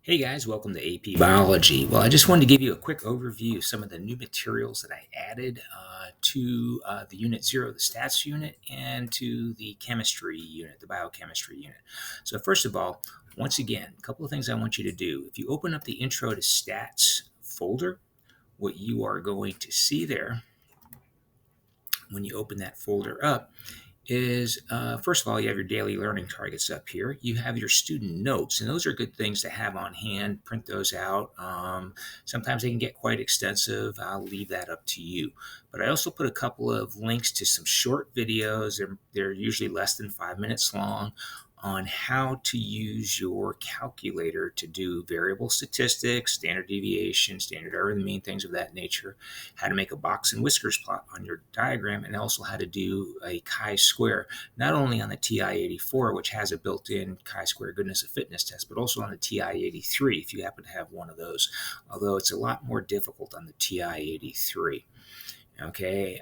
Hey guys, welcome to AP Biology. Well, I just wanted to give you a quick overview of some of the new materials that I added to the Unit 0, the Stats unit, and to the Chemistry unit, the Biochemistry unit. So first of all, once again, a couple of things I want you to do. If you open up the Intro to Stats folder, what you are going to see there when you open that folder up is first of all, you have your daily learning targets up here. You have your student notes, and those are good things to have on hand. Print those out. Sometimes they can get quite extensive. I'll leave that up to you. But I also put a couple of links to some short videos. They're usually less than 5 minutes long on how to use your calculator to do variable statistics, standard deviation, standard error of the mean, things of that nature, how to make a box and whiskers plot on your diagram, and also how to do a chi-square, not only on the TI-84, which has a built-in chi-square goodness of fitness test, but also on the TI-83 if you happen to have one of those, although it's a lot more difficult on the TI-83. Okay.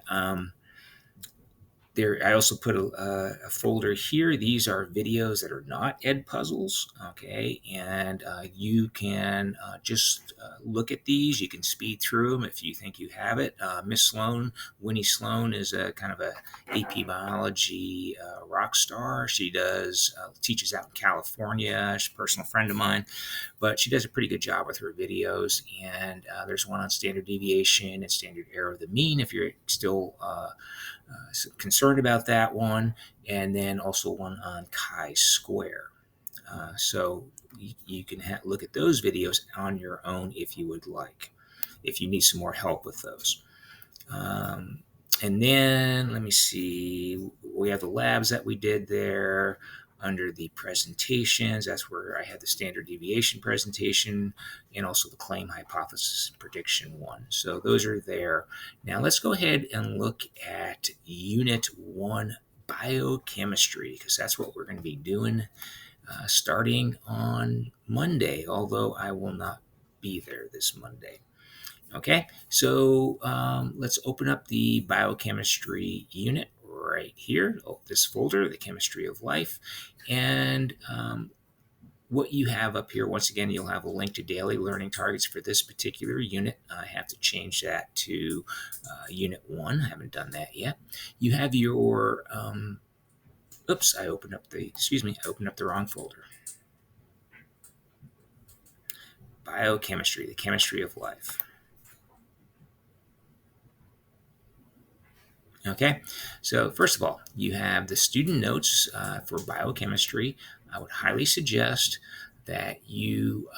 I also put a folder here. These are videos that are not ed puzzles, okay? And you can just look at these. You can speed through them if you think you have it. Miss Sloan, Winnie Sloan, is a kind of a AP biology rock star. She teaches out in California. She's a personal friend of mine, but she does a pretty good job with her videos. And there's one on standard deviation and standard error of the mean if you're still concerned about that one, and then also one on chi-square. So you can look at those videos on your own if you would like, if you need some more help with those. And then let me see, we have the labs that we did there. Under the presentations, that's where I had the standard deviation presentation and also the claim, hypothesis, and prediction one. So those are there. Now let's go ahead and look at Unit 1, Biochemistry, because that's what we're going to be doing starting on Monday, although I will not be there this Monday. Okay, so let's open up the Biochemistry unit right here, this folder, the Chemistry of Life. And what you have up here, once again, you'll have a link to daily learning targets for this particular unit. I have to change that to Unit 1. I haven't done that yet. You have your, oops, I opened up the wrong folder. Biochemistry, the Chemistry of Life. Okay, so first of all, you have the student notes for biochemistry. I would highly suggest that you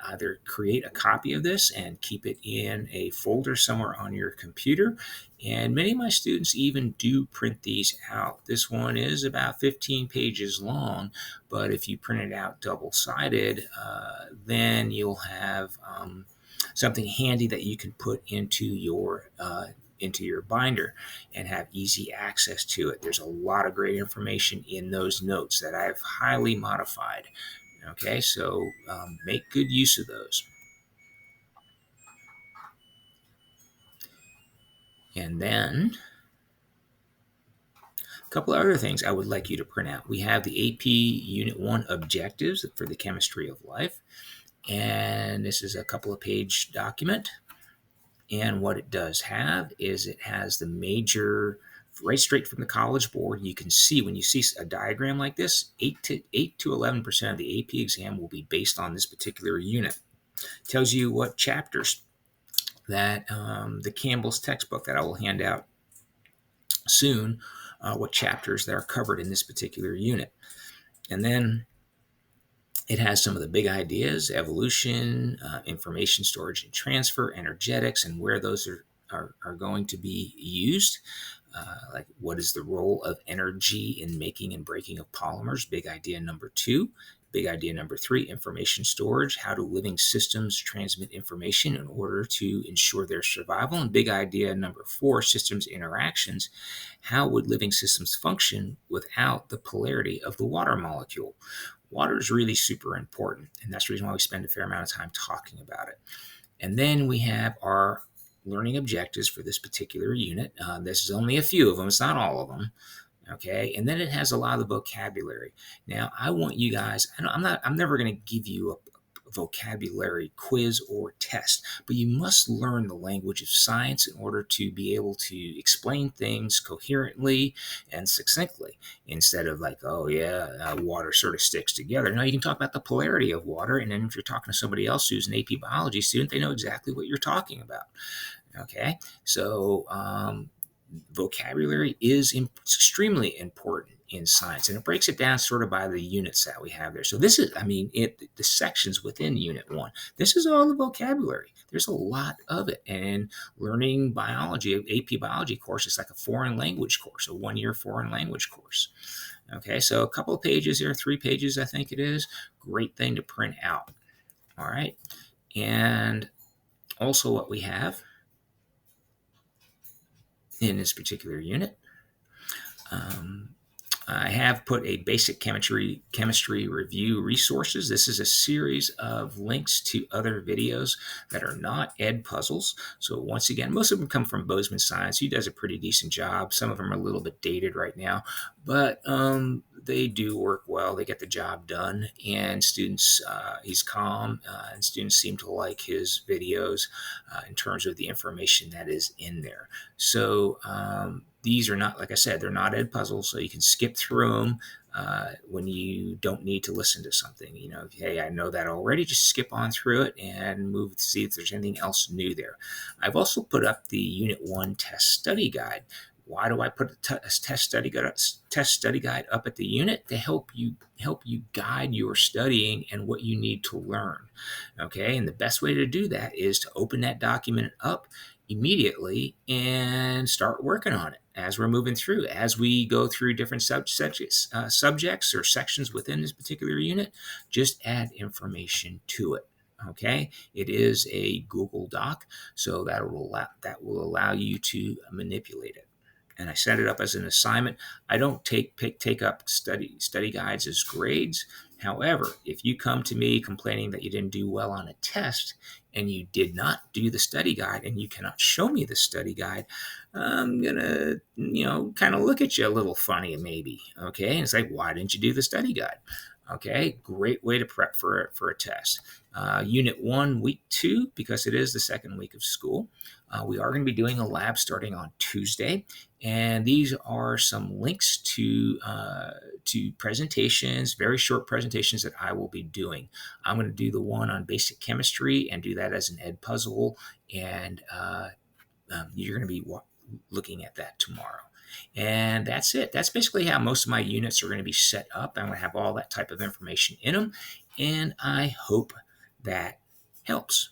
either create a copy of this and keep it in a folder somewhere on your computer. And many of my students even do print these out. This one is about 15 pages long, but if you print it out double-sided, then you'll have something handy that you can put into your binder and have easy access to it. There's a lot of great information in those notes that I've highly modified. Okay, so make good use of those. And then a couple of other things I would like you to print out. We have the AP Unit 1 objectives for the Chemistry of Life. And this is a couple of page document. And what it does have is it has the major, right straight from the College Board. You can see when you see a diagram like this, 8 to 11% of the AP exam will be based on this particular unit. It tells you what chapters that the Campbell's textbook that I will hand out soon, what chapters that are covered in this particular unit. And then it has some of the big ideas: evolution, information storage and transfer, energetics, and where those are going to be used. Like what is the role of energy in making and breaking of polymers? Big idea number 2. Big idea number 3, information storage. How do living systems transmit information in order to ensure their survival? And big idea number 4, systems interactions. How would living systems function without the polarity of the water molecule? Water is really super important, and that's the reason why we spend a fair amount of time talking about it. And then we have our learning objectives for this particular unit. This is only a few of them. It's not all of them. Okay, and then it has a lot of the vocabulary. Now, I want you guys, I'm never going to give you vocabulary quiz or test, but you must learn the language of science in order to be able to explain things coherently and succinctly, instead of like, oh yeah, water sort of sticks together. Now you can talk about the polarity of water, and then if you're talking to somebody else who's an AP biology student, they know exactly what you're talking about. Okay, so vocabulary is extremely important in science, and it breaks it down sort of by the units that we have there. So this is, I mean, the sections within Unit 1. This is all the vocabulary. There's a lot of it, and learning biology, AP biology course, is like a foreign language course, a 1-year foreign language course. Okay, so a couple of pages here, 3 pages, I think it is. Great thing to print out. All right, and also what we have in this particular unit. I have put a basic chemistry review resources. This is a series of links to other videos that are not ed puzzles. So once again, most of them come from Bozeman Science. He does a pretty decent job. Some of them are a little bit dated right now, but they do work well. They get the job done, and students, he's calm, and students seem to like his videos in terms of the information that is in there. So these are not, like I said, they're not ed puzzles, so you can skip through them when you don't need to listen to something. You know, hey, I know that already, just skip on through it and move to see if there's anything else new there. I've also put up the Unit 1 test study guide. Why do I put a test study guide up at the unit? To help you guide your studying and what you need to learn. Okay, and the best way to do that is to open that document up immediately and start working on it as we're moving through. As we go through different subjects or sections within this particular unit, just add information to it. Okay, it is a Google Doc, so that will allow you to manipulate it. And I set it up as an assignment. I don't take up study guides as grades. However, if you come to me complaining that you didn't do well on a test and you did not do the study guide and you cannot show me the study guide, I'm gonna, kind of look at you a little funny maybe. Okay, and it's like, why didn't you do the study guide? Okay, great way to prep for a test. Unit 1, Week 2, because it is the second week of school. We are going to be doing a lab starting on Tuesday, and these are some links to presentations, very short presentations that I will be doing. I'm going to do the one on basic chemistry and do that as an ed puzzle, and you're going to be looking at that tomorrow. And that's it. That's basically how most of my units are going to be set up. I'm going to have all that type of information in them, and I hope that helps.